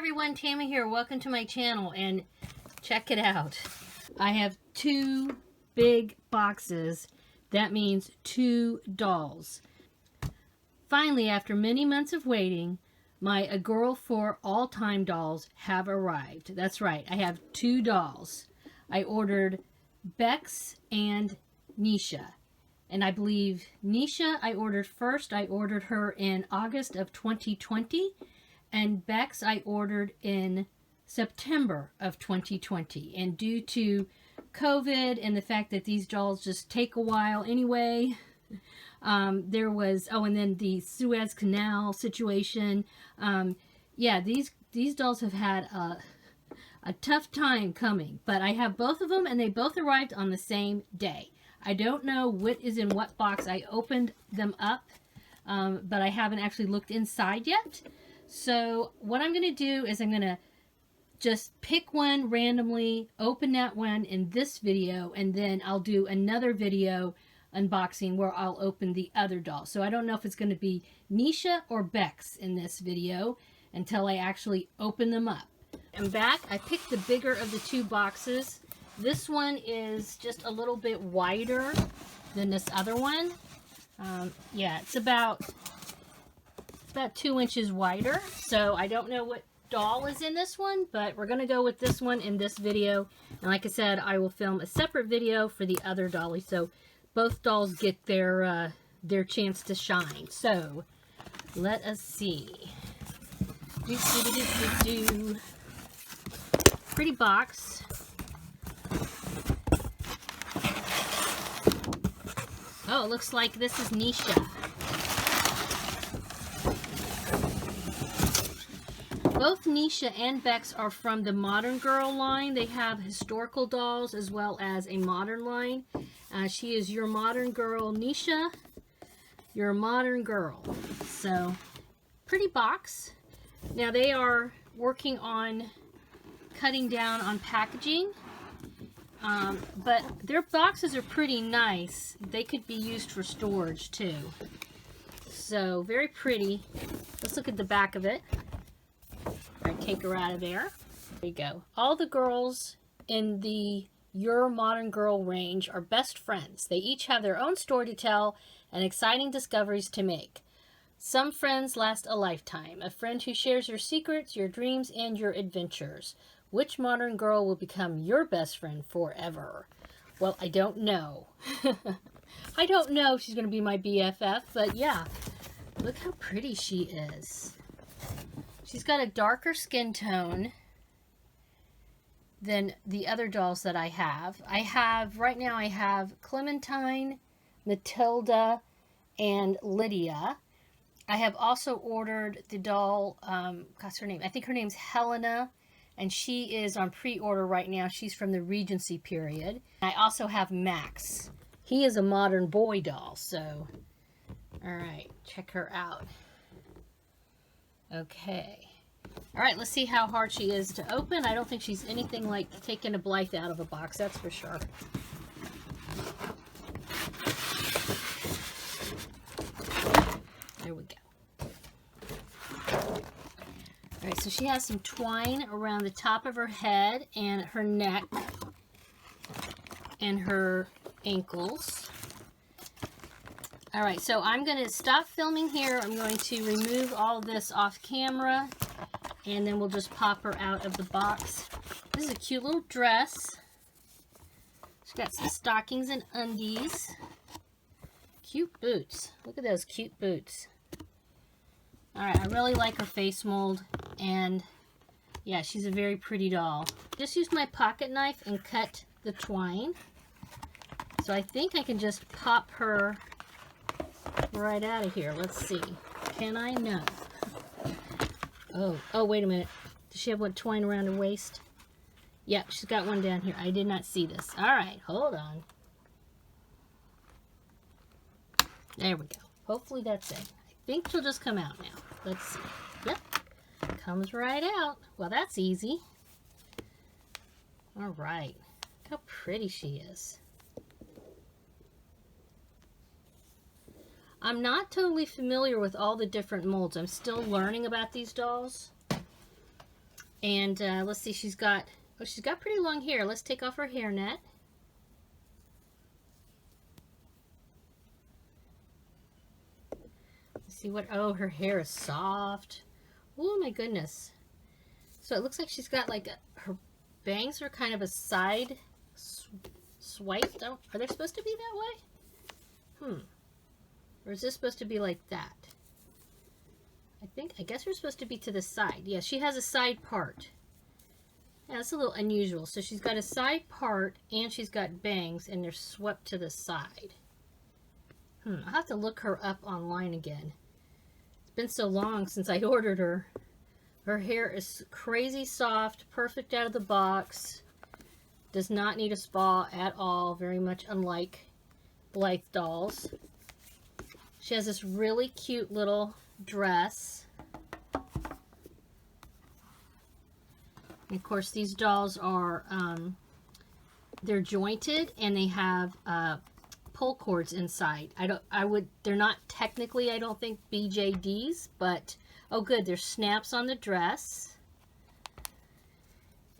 everyone, Tammy here. Welcome to my channel and check it out. I have 2 big boxes. That means 2 dolls. Finally, after many months of waiting, my A Girl for All Time dolls have arrived. That's right, I have 2 dolls. I ordered Bex and Nisha. And I believe Nisha I ordered first. I ordered her in August of 2020. And Bex I ordered in September of 2020. And due to COVID and the fact that these dolls just take a while anyway, there was, and then the Suez Canal situation. Yeah, these dolls have had a tough time coming. But I have both of them and they both arrived on the same day. I don't know what is in what box. I opened them up, but I haven't actually looked inside yet. So what I'm going to do is I'm going to just pick one randomly, open that one in this video, and then I'll do another video unboxing where I'll open the other doll. So I don't know if it's going to be Nisha or Bex in this video until I actually open them up. I'm back. I picked the bigger of the 2 boxes. This one is just a little bit wider than this other one. Yeah, it's about 2 inches wider. So I don't know what doll is in this one, but we're going to go with this one in this video. And like I said, I will film a separate video for the other dolly, so both dolls get their chance to shine. So let us see. Pretty box. Oh, it looks like this is Nisha. Both Nisha and Bex are from the Modern Girl line. They have historical dolls as well as a modern line. She is your modern girl, Nisha. Your modern girl. So, pretty box. Now they are working on cutting down on packaging. But their boxes are pretty nice. They could be used for storage too. So, very pretty. Let's look at the back of it. Alright, take her out of there. There you go. All the girls in the Your Modern Girl range are best friends. They each have their own story to tell and exciting discoveries to make. Some friends last a lifetime. A friend who shares your secrets, your dreams, and your adventures. Which modern girl will become your best friend forever? Well, I don't know. I don't know if she's going to be my BFF, but yeah. Look how pretty she is. She's got a darker skin tone than the other dolls that I have. Right now I have Clementine, Matilda, and Lydia. I have also ordered the doll, what's her name? I think her name's Helena. And she is on pre-order right now. She's from the Regency period. I also have Max. He is a modern boy doll, so... Alright, check her out. Okay. Alright, let's see how hard she is to open. I don't think she's anything like taking a Blythe out of a box, that's for sure. There we go. Alright, so she has some twine around the top of her head and her neck and her ankles. Alright, so I'm going to stop filming here. I'm going to remove all of this off camera and then we'll just pop her out of the box. This is a cute little dress. She's got some stockings and undies. Cute boots. Look at those cute boots. Alright, I really like her face mold, and yeah, she's a very pretty doll. Just used my pocket knife and cut the twine. So I think I can just pop her right out of here. Let's see. Can I? No. Oh, wait a minute. Does she have what, twine around her waist? Yep, she's got one down here. I did not see this. Alright, hold on. There we go. Hopefully that's it. I think she'll just come out now. Let's see. Yep. Comes right out. Well, that's easy. Alright. Look how pretty she is. I'm not totally familiar with all the different molds. I'm still learning about these dolls. And let's see, she's got pretty long hair. Let's take off her hairnet. Let's see what, oh, her hair is soft. Oh my goodness. So it looks like she's got like her bangs are kind of a side swipe. Are they supposed to be that way? Or is this supposed to be like that? I guess we're supposed to be to the side. Yeah, she has a side part. Yeah, that's a little unusual. So she's got a side part and she's got bangs and they're swept to the side. I'll have to look her up online again. It's been so long since I ordered her. Her hair is crazy soft, perfect out of the box. Does not need a spa at all, very much unlike Blythe dolls. She has this really cute little dress. And of course, these dolls are, they're jointed and they have pull cords inside. They're not technically, I don't think, BJDs, but, oh good, there's snaps on the dress.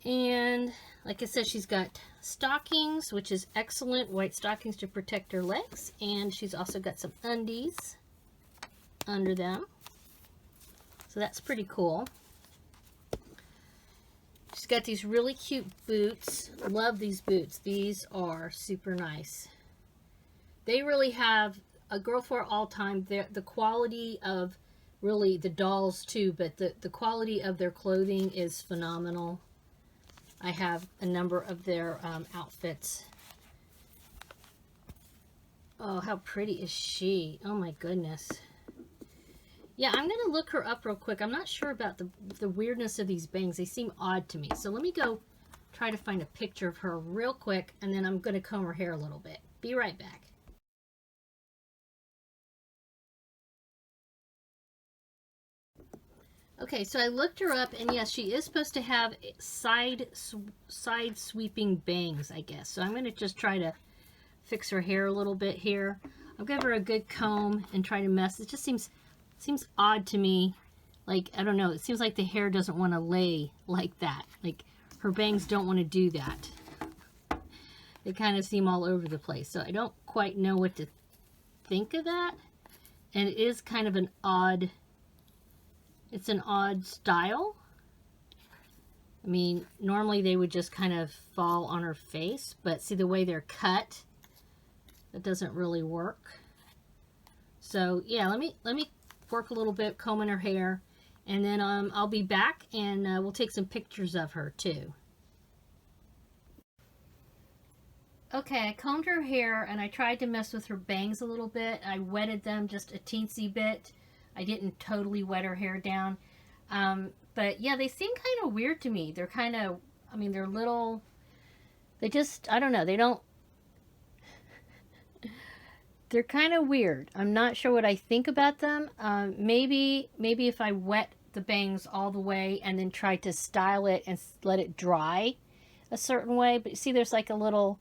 And like I said, she's got stockings, which is excellent, white stockings to protect her legs. And she's also got some undies under them. So that's pretty cool. She's got these really cute boots. Love these boots. These are super nice. They really have a girl for all time. The quality of, really the dolls too, but the quality of their clothing is phenomenal. I have a number of their outfits. Oh, how pretty is she? Oh my goodness. Yeah, I'm going to look her up real quick. I'm not sure about the weirdness of these bangs. They seem odd to me. So let me go try to find a picture of her real quick, and then I'm going to comb her hair a little bit. Be right back. Okay, so I looked her up, and yes, she is supposed to have side sweeping bangs, I guess. So I'm going to just try to fix her hair a little bit here. I'll give her a good comb and try to mess. It just seems odd to me. Like, I don't know, it seems like the hair doesn't want to lay like that. Like, her bangs don't want to do that. They kind of seem all over the place. So I don't quite know what to think of that. And it is kind of an odd, it's an odd style. I mean, normally they would just kind of fall on her face, but see the way they're cut, that doesn't really work. So yeah, let me work a little bit combing her hair, and then I'll be back and we'll take some pictures of her too. Okay, I combed her hair and I tried to mess with her bangs a little bit. I wetted them just a teensy bit. I didn't totally wet her hair down. But yeah, they seem kind of weird to me. They're kind of, I mean, they're little, they just, I don't know, they don't, they're kind of weird. I'm not sure what I think about them. Maybe if I wet the bangs all the way and then tried to style it and let it dry a certain way. But you see there's like a little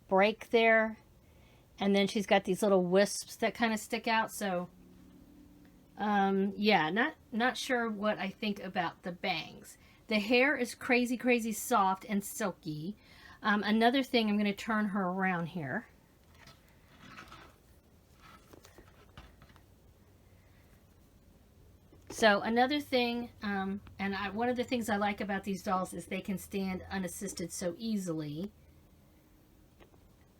break there. And then she's got these little wisps that kind of stick out. So, yeah, not sure what I think about the bangs. The hair is crazy, crazy soft and silky. Another thing, I'm going to turn her around here. So another thing, one of the things I like about these dolls is they can stand unassisted so easily.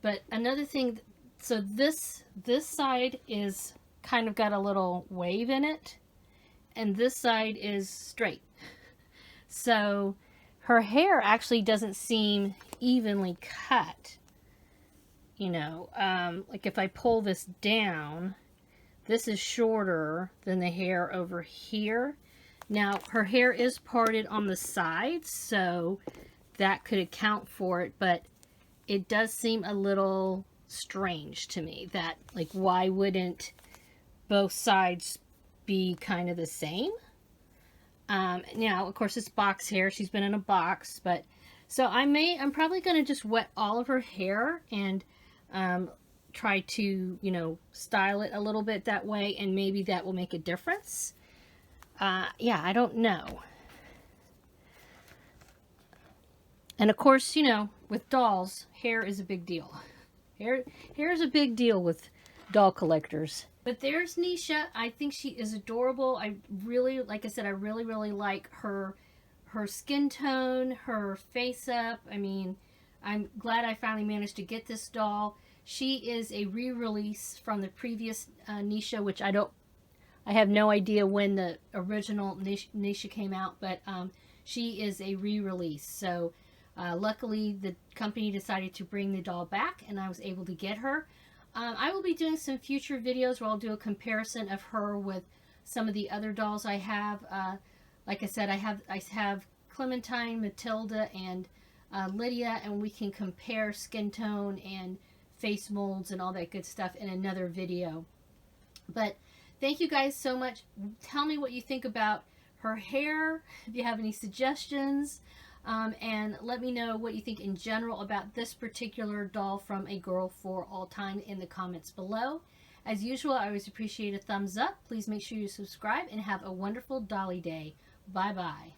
But another thing, so this side is kind of got a little wave in it, and this side is straight. So her hair actually doesn't seem evenly cut. You know, like if I pull this down, this is shorter than the hair over here. Now, her hair is parted on the sides, so that could account for it, but it does seem a little strange to me that, like, why wouldn't both sides be kind of the same? Now, of course, it's box hair. She's been in a box, but so I'm probably going to just wet all of her hair and try to, you know, style it a little bit that way, and maybe that will make a difference. Yeah, I don't know. And of course, you know, with dolls, hair is a big deal. Hair is a big deal with doll collectors. But there's Nisha. I think she is adorable. I really, like I said, I really, really like her skin tone, her face up. I mean, I'm glad I finally managed to get this doll. She is a re-release from the previous Nisha, which I have no idea when the original Nisha came out, but she is a re-release. So luckily the company decided to bring the doll back and I was able to get her. I will be doing some future videos where I'll do a comparison of her with some of the other dolls I have. Like I said, I have Clementine, Matilda, and Lydia, and we can compare skin tone and face molds and all that good stuff in another video. But thank you guys so much. Tell me what you think about her hair, if you have any suggestions, and let me know what you think in general about this particular doll from A Girl for All Time in the comments below. As usual, I always appreciate a thumbs up. Please make sure you subscribe and have a wonderful dolly day. Bye-bye.